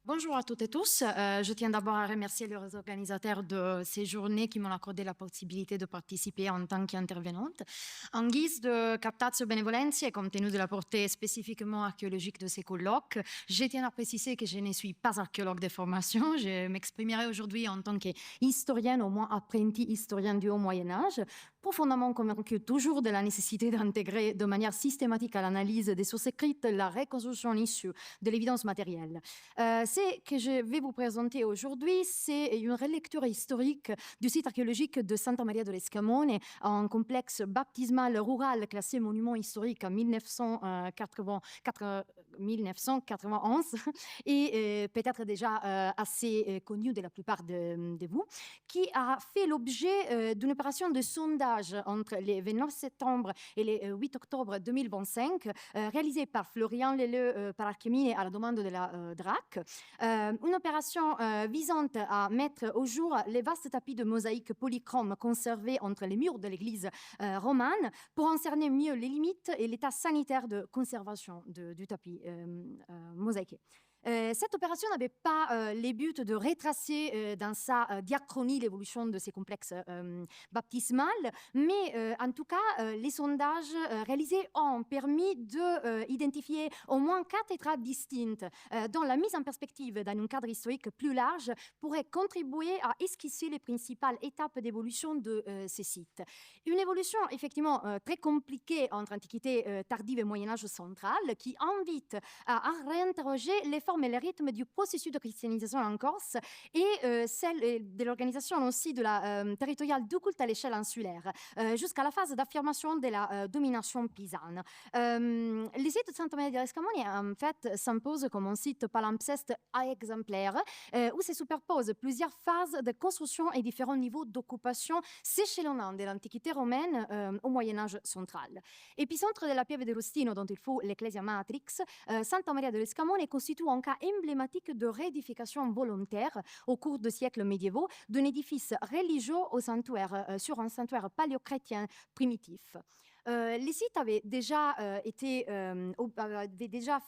Bonjour à toutes et tous. Je tiens d'abord à remercier les organisateurs de ces journées qui m'ont accordé la possibilité de participer en tant qu'intervenante. En guise de captatio benevolentia et compte tenu de la portée spécifiquement archéologique de ces colloques, je tiens à préciser que je ne suis pas archéologue de formation. Je m'exprimerai aujourd'hui en tant qu'historienne, au moins apprentie historienne du Haut Moyen-Âge, profondément convaincue toujours de la nécessité d'intégrer de manière systématique à l'analyse des sources écrites la reconstruction issue de l'évidence matérielle. Ce que je vais vous présenter aujourd'hui, c'est une relecture historique du site archéologique de Santa Maria de l'Escamone, un complexe baptismal rural classé monument historique en 1991 et peut-être déjà assez connu de la plupart de vous, qui a fait l'objet d'une opération de sondage entre le 29 septembre et le 8 octobre 2025, réalisée par Florian Leleu par Archimine à la demande de la DRAC. Une opération visant à mettre au jour les vastes tapis de mosaïques polychromes conservés entre les murs de l'église romane pour en cerner mieux les limites et l'état sanitaire de conservation du tapis mosaïqué. Cette opération n'avait pas les buts de retracer dans sa diachronie l'évolution de ces complexes baptismales, mais en tout cas, les sondages réalisés ont permis d'identifier au moins 4 étapes distinctes dont la mise en perspective dans un cadre historique plus large pourrait contribuer à esquisser les principales étapes d'évolution de ces sites. Une évolution effectivement très compliquée entre Antiquité tardive et Moyen-Âge central qui invite à réinterroger les formes et les rythmes du processus de christianisation en Corse et celle de l'organisation aussi de la territoriale du culte à l'échelle insulaire, jusqu'à la phase d'affirmation de la domination pisane. Les sites de Santa Maria dell'Escamone en fait s'imposent comme un site palimpseste à exemplaire où se superposent plusieurs phases de construction et différents niveaux d'occupation s'échelonnant de l'Antiquité romaine au Moyen-Âge central. Épicentre de la Pieve de Rustino dont il faut l'Ecclesia Matrix, Santa Maria dell'Escamone constitue un cas emblématique de réédification volontaire au cours de siècles médiévaux d'un édifice religieux sur un sanctuaire paléochrétien primitif. Les sites avaient déjà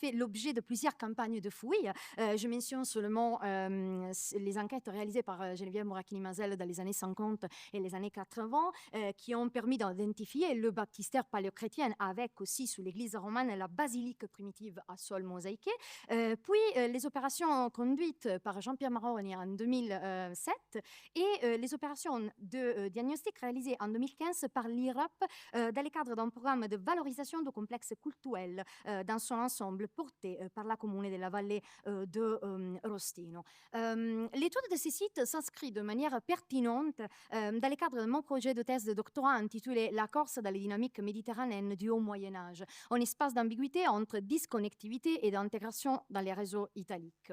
fait l'objet de plusieurs campagnes de fouilles. Je mentionne seulement les enquêtes réalisées par Geneviève Moracchini-Mazel dans les années 50 et les années 80 qui ont permis d'identifier le baptistère paléochrétien avec aussi sous l'église romane la basilique primitive à sol mosaïqué. Puis les opérations conduites par Jean-Pierre Maroni en 2007 et les opérations de diagnostic réalisées en 2015 par l'IRAP dans le cadre d'un programme de valorisation du complexe cultuel dans son ensemble porté par la commune de la vallée de Rostino. L'étude de ces sites s'inscrit de manière pertinente dans le cadre de mon projet de thèse de doctorat intitulé La Corse dans les dynamiques méditerranéennes du Haut Moyen-Âge, un espace d'ambiguïté entre disconnectivité et d'intégration dans les réseaux italiques.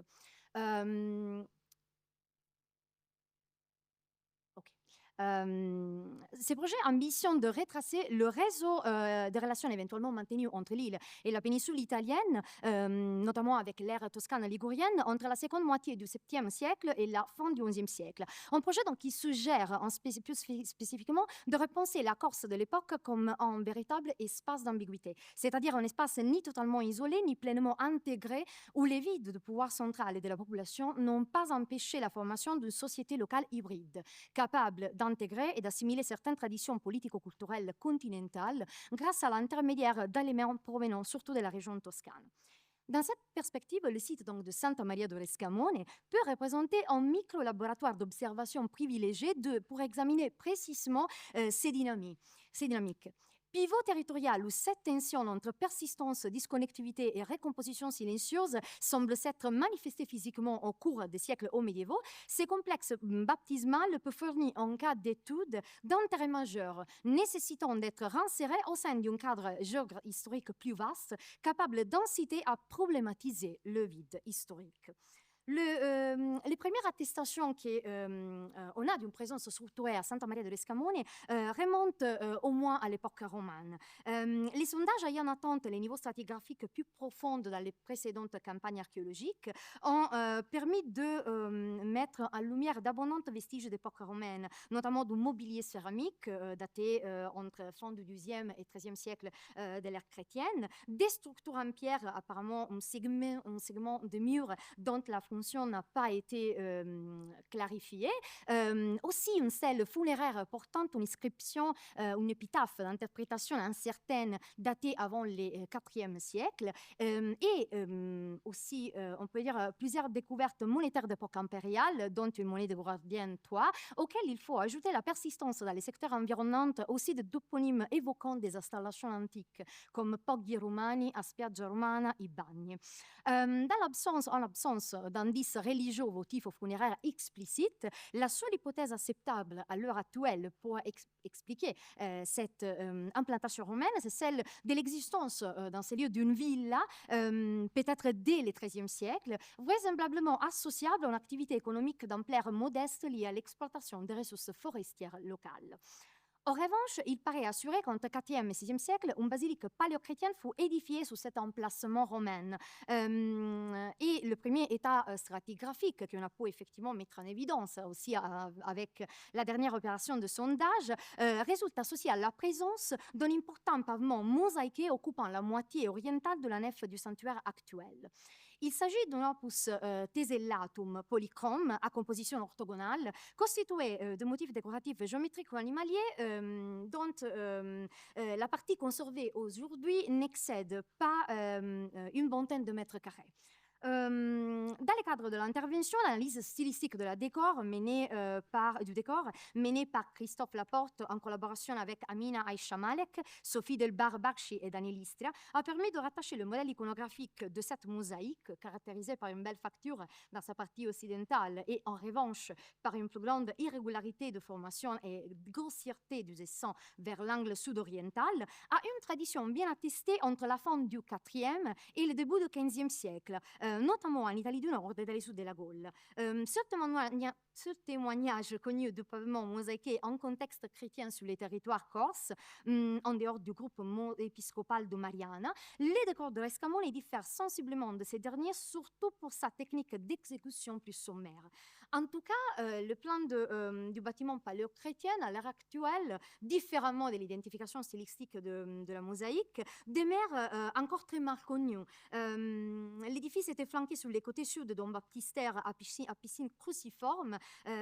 Ces projets ambitionnent de retracer le réseau des relations éventuellement maintenues entre l'île et la péninsule italienne, notamment avec l'ère toscane ligurienne, entre la seconde moitié du 7e siècle et la fin du 11e siècle. Un projet donc, qui suggère plus spécifiquement de repenser la Corse de l'époque comme un véritable espace d'ambiguïté, c'est-à-dire un espace ni totalement isolé, ni pleinement intégré, où les vides de pouvoir central et de la population n'ont pas empêché la formation d'une société locale hybride, capable d'intégrer et d'assimiler certaines traditions politico-culturelles continentales grâce à l'intermédiaire d'éléments provenant surtout de la région toscane. Dans cette perspective, le site donc, de Santa Maria dell'Escamone peut représenter un micro-laboratoire d'observation privilégié pour examiner précisément ces dynamiques. Pivot territorial où cette tension entre persistance, disconnectivité et recomposition silencieuse semble s'être manifestée physiquement au cours des siècles hauts médiévaux, ces complexes baptismales peuvent fournir un cas d'étude d'intérêt majeur, nécessitant d'être reinsérés au sein d'un cadre géohistorique plus vaste, capable d'inciter à problématiser le vide historique. Les premières attestations qu'on a d'une présence structurée à Santa Maria dell'Escamone remontent au moins à l'époque romane. Les sondages ayant en attente les niveaux stratigraphiques plus profonds dans les précédentes campagnes archéologiques ont permis de mettre en lumière d'abondantes vestiges d'époque romaine, notamment du mobilier céramique daté entre fin du XIIe et XIIIe siècle de l'ère chrétienne, des structures en pierre, apparemment un segment de murs dont la fonction n'a pas été clarifiée. Aussi, une stèle funéraire portant une inscription, une épitaphe d'interprétation incertaine datée avant le IVe siècle. Aussi, on peut dire, plusieurs découvertes monétaires d'époque impériale, dont une monnaie de Gordien III, auxquelles il faut ajouter la persistance dans les secteurs environnants aussi de toponymes évoquant des installations antiques, comme Poggi Romani, Aspiaggia Romana et Bagni. En l'absence d'indices religieux ou votifs ou funéraires explicites, la seule hypothèse acceptable à l'heure actuelle pour expliquer cette implantation romaine, c'est celle de l'existence dans ces lieux d'une villa, peut-être dès le XIIIe siècle, vraisemblablement associable à une activité économique d'ampleur modeste liée à l'exploitation des ressources forestières locales. En revanche, il paraît assuré qu'entre IVe et VIe siècle, une basilique paléochrétienne fut édifiée sous cet emplacement romain. Et le premier état stratigraphique qu'on a pu effectivement mettre en évidence aussi avec la dernière opération de sondage résulte associé à la présence d'un important pavement mosaïqué occupant la moitié orientale de la nef du sanctuaire actuel. Il s'agit d'un opus tesellatum polychrome à composition orthogonale, constitué de motifs décoratifs géométriques ou animaliers dont la partie conservée aujourd'hui n'excède pas une vingtaine de mètres carrés. Dans le cadre de l'intervention, l'analyse stylistique de la du décor menée par Christophe Laporte en collaboration avec Amina Aïcha Malek, Sophie Delbar-Bakshi et Daniel Istria a permis de rattacher le modèle iconographique de cette mosaïque, caractérisée par une belle facture dans sa partie occidentale et en revanche par une plus grande irrégularité de formation et grossièreté du dessin vers l'angle sud-oriental, à une tradition bien attestée entre la fin du IVe et le début du XVe siècle, notamment en Italie du Nord et dans le sud de la Gaule. Ce témoignage connu du pavement mosaïqué en contexte chrétien sur les territoires corses, en dehors du groupe épiscopal de Mariana, les décors de Rescamone diffèrent sensiblement de ces derniers, surtout pour sa technique d'exécution plus sommaire. En tout cas, le plan du bâtiment paléochrétien, à l'heure actuelle, différemment de l'identification stylistique de la mosaïque, demeure encore très mal connu. L'édifice était flanqué sur les côtés sud d'un baptistère à piscine cruciforme,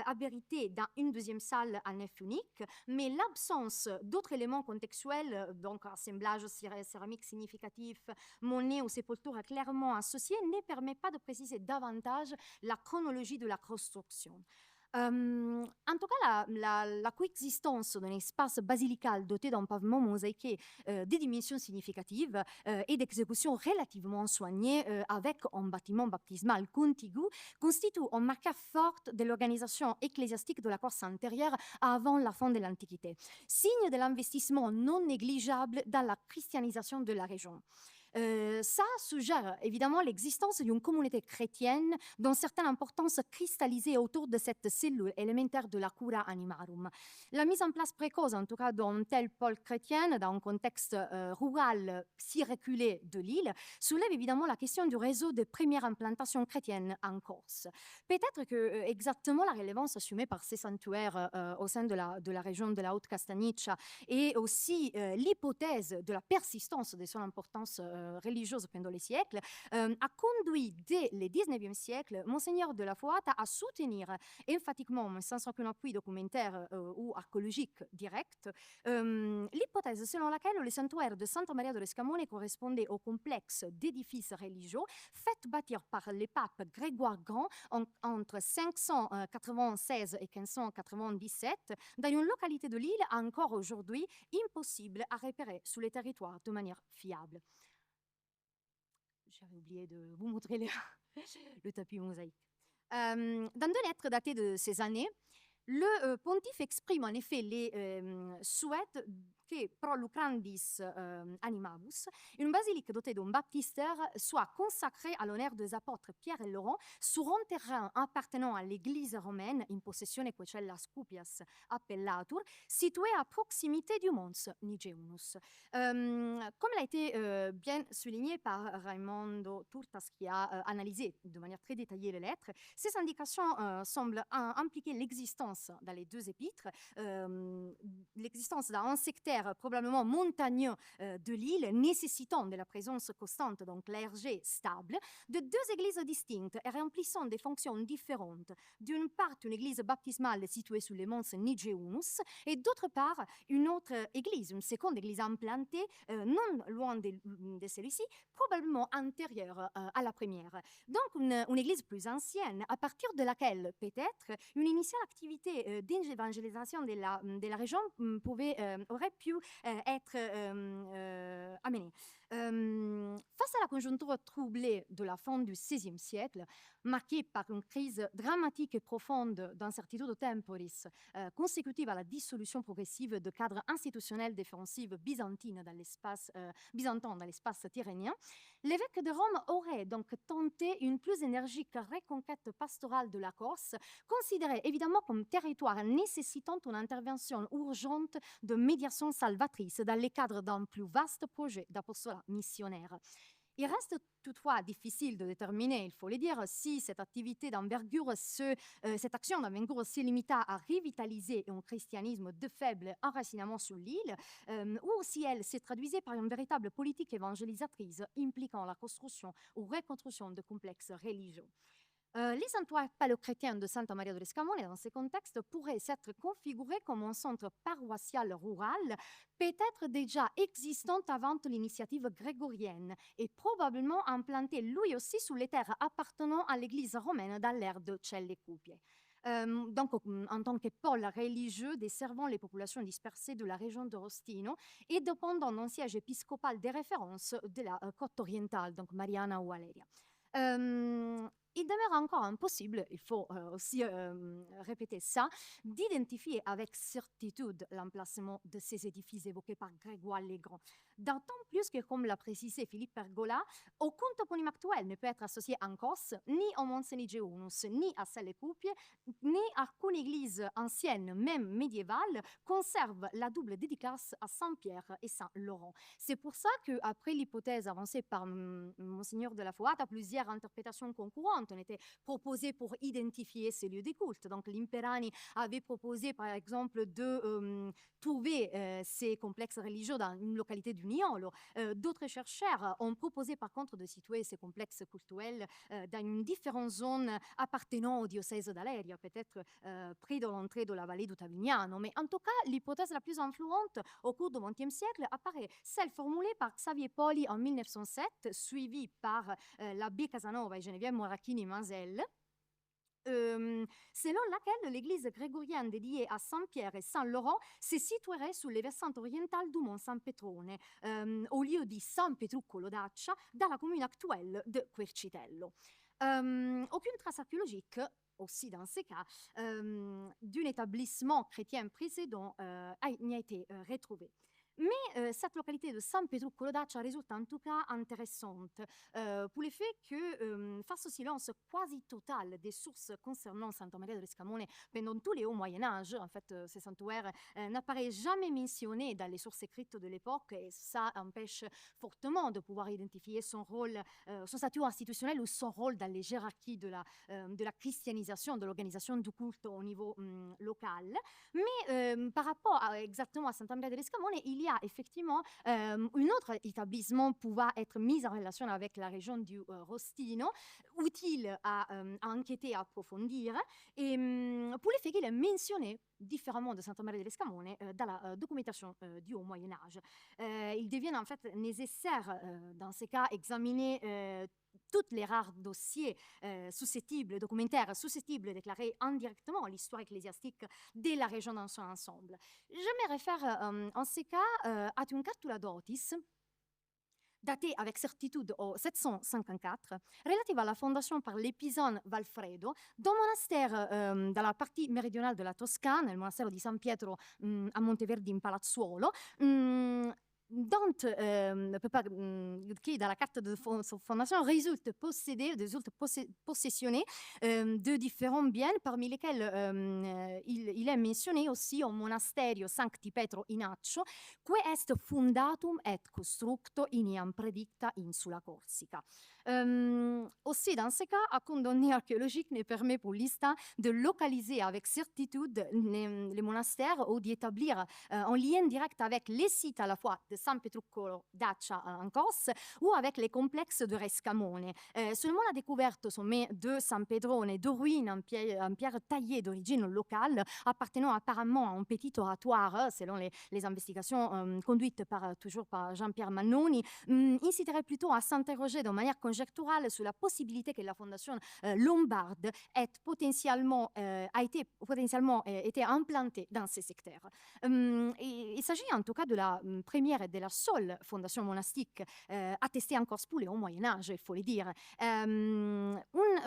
abrité dans une deuxième salle à nef unique, mais l'absence d'autres éléments contextuels, donc assemblage céramique significatif, monnaie ou sépulture clairement associées, ne permet pas de préciser davantage la chronologie de la construction. En tout cas, la coexistence d'un espace basilical doté d'un pavement mosaïqué des dimensions significatives et d'exécution relativement soignée avec un bâtiment baptismal contigu constitue un marqueur fort de l'organisation ecclésiastique de la Corse antérieure avant la fin de l'Antiquité, signe de l'investissement non négligeable dans la christianisation de la région. Ça suggère évidemment l'existence d'une communauté chrétienne dont certaine importance cristallisée autour de cette cellule élémentaire de la cura animarum. La mise en place précoce, en tout cas d'un tel pôle chrétien, dans un contexte rural si reculé de l'île, soulève évidemment la question du réseau de premières implantations chrétiennes en Corse. Peut-être que exactement la relevance assumée par ces sanctuaires au sein de la région de la Haute-Castagniccia et aussi l'hypothèse de la persistance de son importance religieuse pendant les siècles, a conduit dès le XIXe siècle Monseigneur de la Foata à soutenir emphatiquement, sans aucun appui documentaire ou archéologique direct, l'hypothèse selon laquelle le sanctuaire de Santa Maria de Rescamone correspondait au complexe d'édifices religieux fait bâtir par le pape Grégoire Grand entre 596 et 1597 dans une localité de l'île encore aujourd'hui impossible à repérer sur le territoire de manière fiable. J'avais oublié de vous montrer le tapis mosaïque. Dans deux lettres datées de ces années, le pontife exprime en effet les souhaits que pro lucrandis animabus, une basilique dotée d'un baptistère soit consacrée à l'honneur des apôtres Pierre et Laurent sur un terrain appartenant à l'église romaine, in possessione quecella Scupias appellatur, situé à proximité du Mons Nigeunus. Comme l'a été bien souligné par Raimondo Turtas, qui a analysé de manière très détaillée les lettres, ces indications semblent impliquer l'existence dans les deux épîtres, l'existence d'un sectaire caractère probablement montagneux de l'île, nécessitant de la présence constante, donc clergé stable, de deux églises distinctes et remplissant des fonctions différentes. D'une part, une église baptismale située sur les monts Nigeunus, et d'autre part, une autre église, une seconde église implantée non loin de celui-ci, probablement antérieure à la première. Donc, une église plus ancienne, à partir de laquelle, peut-être, une initiale activité d'évangélisation de la région aurait pu être amenée. Face à la conjoncture troublée de la fin du XVIe siècle, marquée par une crise dramatique et profonde d'incertitude temporis, consécutive à la dissolution progressive de cadres institutionnels défensifs byzantin dans l'espace tyrrhénien, l'évêque de Rome aurait donc tenté une plus énergique reconquête pastorale de la Corse, considérée évidemment comme territoire nécessitant une intervention urgente de médiation salvatrice dans le cadre d'un plus vaste projet d'apostolat missionnaire. Il reste toutefois difficile de déterminer, il faut le dire, si cette activité d'envergure, cette action d'envergure se limita à revitaliser un christianisme de faible enracinement sur l'île, ou si elle se traduisait par une véritable politique évangélisatrice impliquant la construction ou reconstruction de complexes religieux. Les sanctuaires paléochrétiens de Santa Maria de Scamone, dans ce contexte, pourraient s'être configurés comme un centre paroissial rural, peut-être déjà existant avant l'initiative grégorienne, et probablement implanté lui aussi sur les terres appartenant à l'église romaine dans l'ère de Celle Cupie. Donc, en tant que pôle religieux desservant les populations dispersées de la région de Rostino et dépendant d'un siège épiscopal de référence de la côte orientale, donc Mariana ou Valeria. Il demeure encore impossible, il faut aussi répéter ça, d'identifier avec certitude l'emplacement de ces édifices évoqués par Grégoire le Grand. D'autant plus que, comme l'a précisé Philippe Pergola, aucun toponyme actuel ne peut être associé en Corse, ni au Mont Senigeunus, ni à Selle Cupie, ni à qu'une église ancienne, même médiévale, conserve la double dédicace à Saint-Pierre et Saint-Laurent. C'est pour ça qu'après l'hypothèse avancée par Monseigneur de la Foata, plusieurs interprétations concurrentes ont été proposées pour identifier ces lieux de culte. Donc, l'Imperani avait proposé, par exemple, de trouver ces complexes religieux dans une localité du Niolo. D'autres chercheurs ont proposé, par contre, de situer ces complexes cultuels dans une différente zone appartenant au diocèse d'Aleria, peut-être près de l'entrée de la vallée du Tavignano. Mais en tout cas, l'hypothèse la plus influente au cours du XXe siècle apparaît celle formulée par Xavier Poli en 1907, suivie par l'abbé Casanova et Geneviève Moracchini-Mazel, selon laquelle l'église grégorienne dédiée à Saint-Pierre et Saint-Laurent se situerait sur les versants orientales du mont San Petrone, au lieu di San Petrucco Daccia, dans la commune actuelle de Quercitello. Aucune trace archéologique, aussi dans ces cas, d'un établissement chrétien précédent n'y a été retrouvée. Mais cette localité de San Petrucco Daccia résulte en tout cas intéressante pour le fait que, face au silence quasi total des sources concernant Santa Maria de Scamone pendant tous les hauts Moyen-Âge, en fait, ce sanctuaire n'apparaît jamais mentionné dans les sources écrites de l'époque, et ça empêche fortement de pouvoir identifier son rôle, son statut institutionnel ou son rôle dans les hiérarchies de la christianisation, de l'organisation du culte au niveau local. Mais par rapport exactement à Santa Maria de Scamone, il y a effectivement un autre établissement pouvant être mis en relation avec la région du Rostino, utile à enquêter, à approfondir, et pour le fait qu'il est mentionné différemment de Santa Maria de Scamone dans la documentation du Haut Moyen-Âge. Il devient en fait nécessaire, dans ces cas, examiner tous les rares dossiers documentaires susceptibles de déclarer indirectement l'histoire ecclésiastique de la région dans son ensemble. Je me réfère en ce cas à une cartula dotis datée avec certitude au 754, relative à la fondation par l'épisone Valfredo d'un monastère dans la partie méridionale de la Toscane, le monastère di San Pietro a Monteverdi in Palazzuolo, qui dans la carte de fondation résulte possessionner de différents biens, parmi lesquels il est mentionné aussi un monasterio Sancti Petro in Accio, que est fundatum et constructo in iam predicta insula Corsica. Aussi, dans ce cas, un condamné archéologique ne permet pour l'instant de localiser avec certitude les monastères ou d'établir un lien direct avec les sites à la fois de San Petruccolo d'Accia en Corse ou avec les complexes de Rescamone. Seulement la découverte au sommet de San Pedrone de ruines en pierre taillée d'origine locale, appartenant apparemment à un petit oratoire, selon les investigations conduites toujours par Jean-Pierre Mannoni, inciterait plutôt à s'interroger de manière conjecturale sur la possibilité que la fondation lombarde a été potentiellement été implantée dans ces secteurs. Il s'agit en tout cas de la première et de la seule fondation monastique attestée en Corse au Moyen-Âge, il faut le dire. Une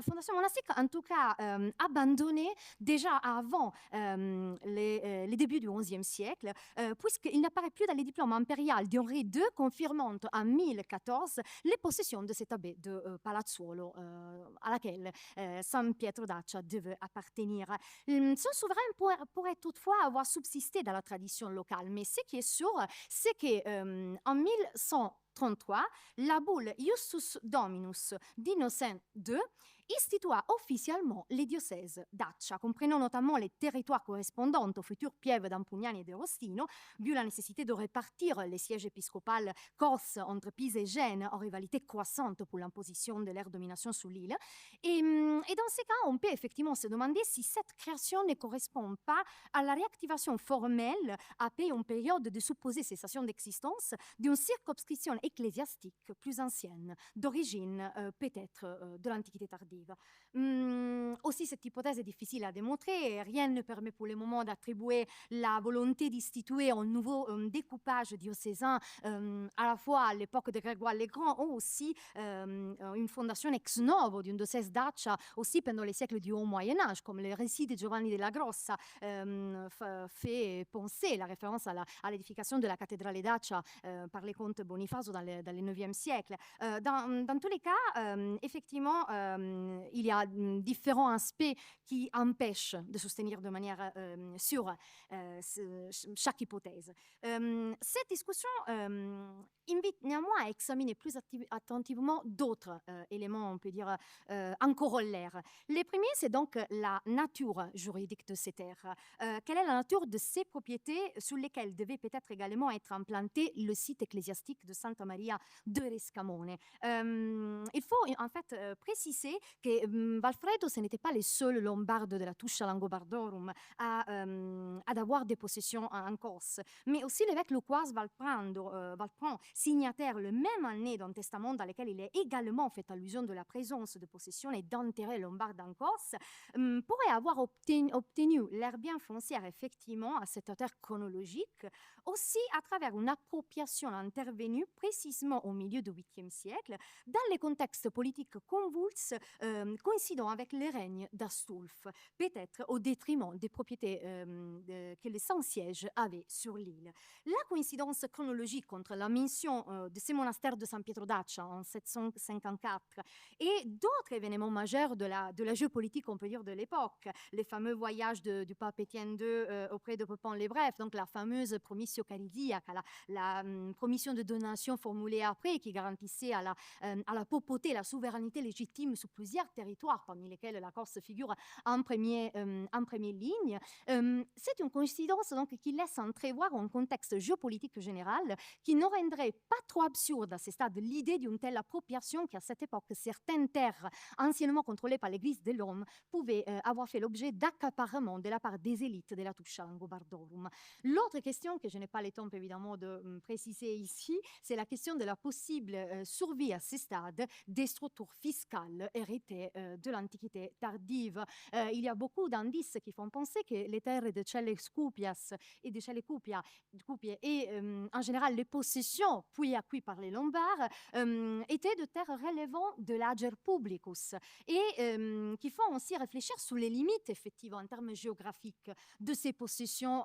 fondation monastique en tout cas abandonnée déjà avant les débuts du XIe siècle, puisqu'il n'apparaît plus dans les diplômes impériaux d'Henri II confirmant en 1014 les possessions de cet abbé de Palazzuolo à laquelle San Pietro d'Accia devait appartenir. Son souverain pourrait toutefois avoir subsisté dans la tradition locale, mais ce qui est sûr, c'est qu'en 1133, la boule Iustus Dominus d'Innocent II institua officiellement les diocèses d'Accia, comprenant notamment les territoires correspondants aux futures pièves d'Ampugnani et de Rostino, vu la nécessité de répartir les sièges épiscopaux corses entre Pise et Gênes en rivalité croissante pour l'imposition de leur domination sur l'île. Et dans ces cas, on peut effectivement se demander si cette création ne correspond pas à la réactivation formelle, après une période de supposée cessation d'existence, d'une circonscription ecclésiastique plus ancienne, d'origine peut-être de l'Antiquité tardive. Aussi, cette hypothèse est difficile à démontrer et rien ne permet pour le moment d'attribuer la volonté d'instituer un nouveau découpage diocésain à la fois à l'époque de Grégoire le Grand ou aussi une fondation ex novo d'une diocèse d'Accia aussi pendant les siècles du Haut Moyen-Âge, comme le récit de Giovanni della Grossa fait penser la référence à l'édification de la cathédrale d'Accia par les comtes Bonifacio dans le 9e siècle. Dans tous les cas, effectivement, il y a différents aspects qui empêchent de soutenir de manière sûre chaque hypothèse. Cette discussion invite néanmoins à examiner plus attentivement d'autres éléments, on peut dire, en corollaire. Les premiers, c'est donc la nature juridique de ces terres. Quelle est la nature de ces propriétés sur lesquelles devait peut-être également être implanté le site ecclésiastique de Santa Maria de Rescamone? Il faut en fait préciser que Valfredo, ce n'était pas les seuls lombards de la Tuscia Langobardorum à avoir des possessions en Corse, mais aussi l'évêque Lucquoise Valpran, signataire le même année d'un testament dans lequel il est également fait allusion de la présence de possessions et d'intérêts lombards en Corse, pourrait avoir obtenu l'air bien foncière effectivement à cette terre chronologique, aussi à travers une appropriation intervenue précisément au milieu du 8e siècle, dans les contextes politiques convulses coïncidant avec le règne d'Astulf, peut-être au détriment des propriétés que les Saint-Sièges avaient sur l'île. La coïncidence chronologique entre la mention de ces monastères de San Pietro d'Accia en 754 et d'autres événements majeurs de la géopolitique, on peut dire, de l'époque, les fameux voyages du pape Étienne II auprès de Pépin le Bref, donc la fameuse promissio caridiaca, la promission de donation formulée après qui garantissait à la papauté la souveraineté légitime sur plusieurs territoires, parmi lesquels la Corse figure en première ligne. C'est une coïncidence donc qui laisse entrevoir un contexte géopolitique général qui ne rendrait pas trop absurde à ce stade l'idée d'une telle appropriation qu'à cette époque, certaines terres anciennement contrôlées par l'Église de Rome pouvaient avoir fait l'objet d'accaparement de la part des élites de la Tuscia Langobardorum. L'autre question que je n'ai pas le temps évidemment de préciser ici, c'est la question de la possible survie à ce stade des structures fiscales héritées de l'Antiquité tardive. Il y a beaucoup d'indices qui font penser que les terres de Celle Scupias et de Celle Cupia et en général les possessions puis acquises par les Lombards étaient de terres relevant de l'ager publicus et qui font aussi réfléchir sur les limites effectives en termes géographiques de ces possessions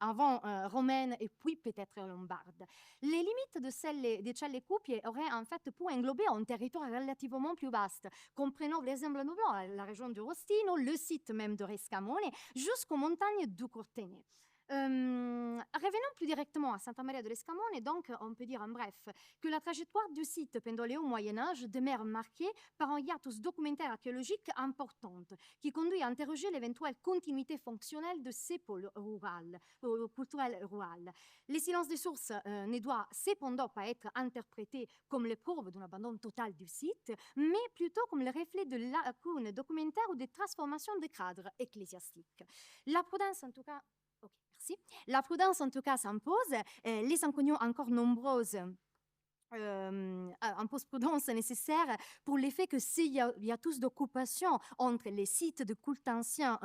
avant romaine et puis peut-être lombarde. Les limites de celle Cupie auraient en fait pu englober un territoire relativement plus vaste, comprenant vraisemblablement la région du Rostino, le site même de Rescamone, jusqu'aux montagnes du Cortene. Revenons plus directement à Santa Maria de Scamone, donc on peut dire en bref que la trajectoire du site pendant le haut Moyen-Âge demeure marquée par un hiatus documentaire archéologique importante qui conduit à interroger l'éventuelle continuité fonctionnelle de ces pôles culturels ruraux. Le silence des sources ne doit cependant pas être interprété comme le preuve d'un abandon total du site, mais plutôt comme le reflet de lacunes documentaires ou des transformations des cadres ecclésiastiques. La prudence, en tout cas, merci. La prudence, en tout cas, s'impose. Les inconnus encore nombreuses impose prudence nécessaire pour l'effet que s'il y a tous d'occupation entre les sites de culte anciens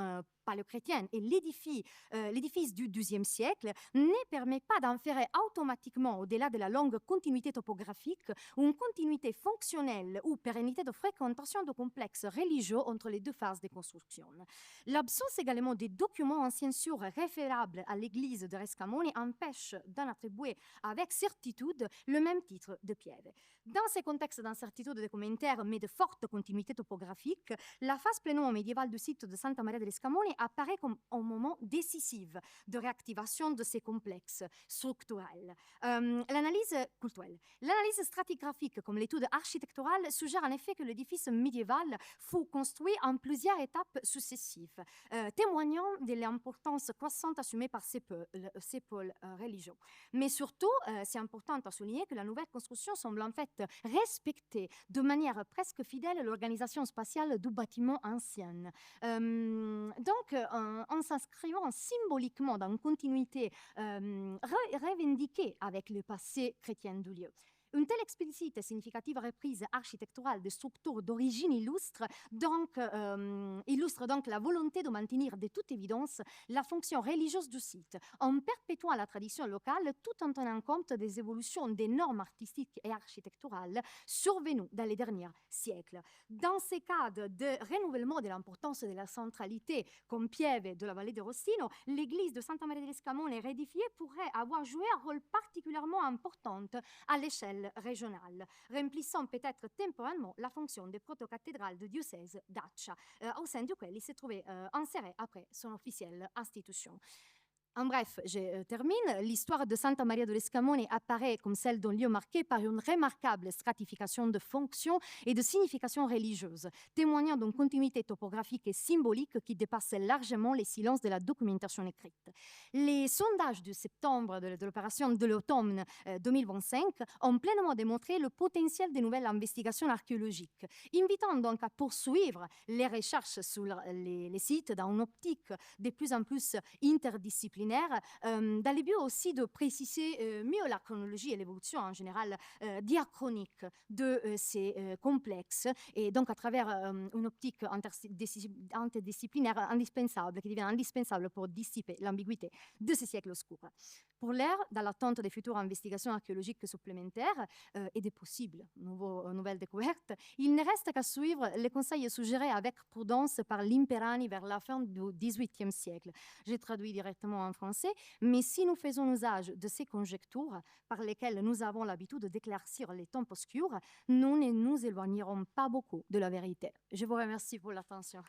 paléochrétiens et l'édifice du XIIe siècle ne permet pas d'inférer automatiquement, au-delà de la longue continuité topographique, une continuité fonctionnelle ou pérennité de fréquentation de complexes religieux entre les deux phases de construction. L'absence également des documents anciens sûrs référables à l'église de Rescamone empêche d'en attribuer avec certitude le même titre de Pieve. Dans ces contextes d'incertitude documentaire, mais de forte continuité topographique, la phase pleinement médiévale du site de Santa Maria delle Scamone apparaît comme un moment décisif de réactivation de ces complexes structurels. L'analyse culturelle. L'analyse stratigraphique, comme l'étude architecturale, suggère en effet que l'édifice médiéval fut construit en plusieurs étapes successives, témoignant de l'importance croissante assumée par ces pôles religieux. Mais surtout, c'est important à souligner que la nouvelle construction semble en fait respecter de manière presque fidèle l'organisation spatiale du bâtiment ancien. Donc, en s'inscrivant symboliquement dans une continuité revendiquée avec le passé chrétien du lieu. Une telle explicite et significative reprise architecturale de structures d'origine illustre donc la volonté de maintenir de toute évidence la fonction religieuse du site, en perpétuant la tradition locale tout en tenant compte des évolutions des normes artistiques et architecturales survenues dans les derniers siècles. Dans ces cadres de renouvellement de l'importance de la centralité comme Pieve de la vallée de Rossino, l'église de Santa Maria delle Scamone réédifiée pourrait avoir joué un rôle particulièrement important à l'échelle régionale, remplissant peut-être temporairement la fonction de protocathédrale du diocèse d'Accia, au sein duquel il s'est trouvé inséré après son officielle institution. En bref, je termine. L'histoire de Santa Maria delle Scamone apparaît comme celle d'un lieu marqué par une remarquable stratification de fonctions et de significations religieuses, témoignant d'une continuité topographique et symbolique qui dépasse largement les silences de la documentation écrite. Les sondages de septembre de l'opération de l'automne 2025 ont pleinement démontré le potentiel des nouvelles investigations archéologiques, invitant donc à poursuivre les recherches sur les sites dans une optique de plus en plus interdisciplinaire, dans le but aussi de préciser mieux la chronologie et l'évolution en général diachronique de ces complexes, et donc à travers une optique interdisciplinaire indispensable, qui devient indispensable pour dissiper l'ambiguïté de ces siècles obscurs. Pour l'heure, dans l'attente des futures investigations archéologiques supplémentaires et des possibles nouvelles découvertes, il ne reste qu'à suivre les conseils suggérés avec prudence par l'Imperani vers la fin du XVIIIe siècle. J'ai traduit directement en français, mais si nous faisons usage de ces conjectures par lesquelles nous avons l'habitude d'éclaircir les temps obscurs, nous ne nous éloignerons pas beaucoup de la vérité. Je vous remercie pour l'attention.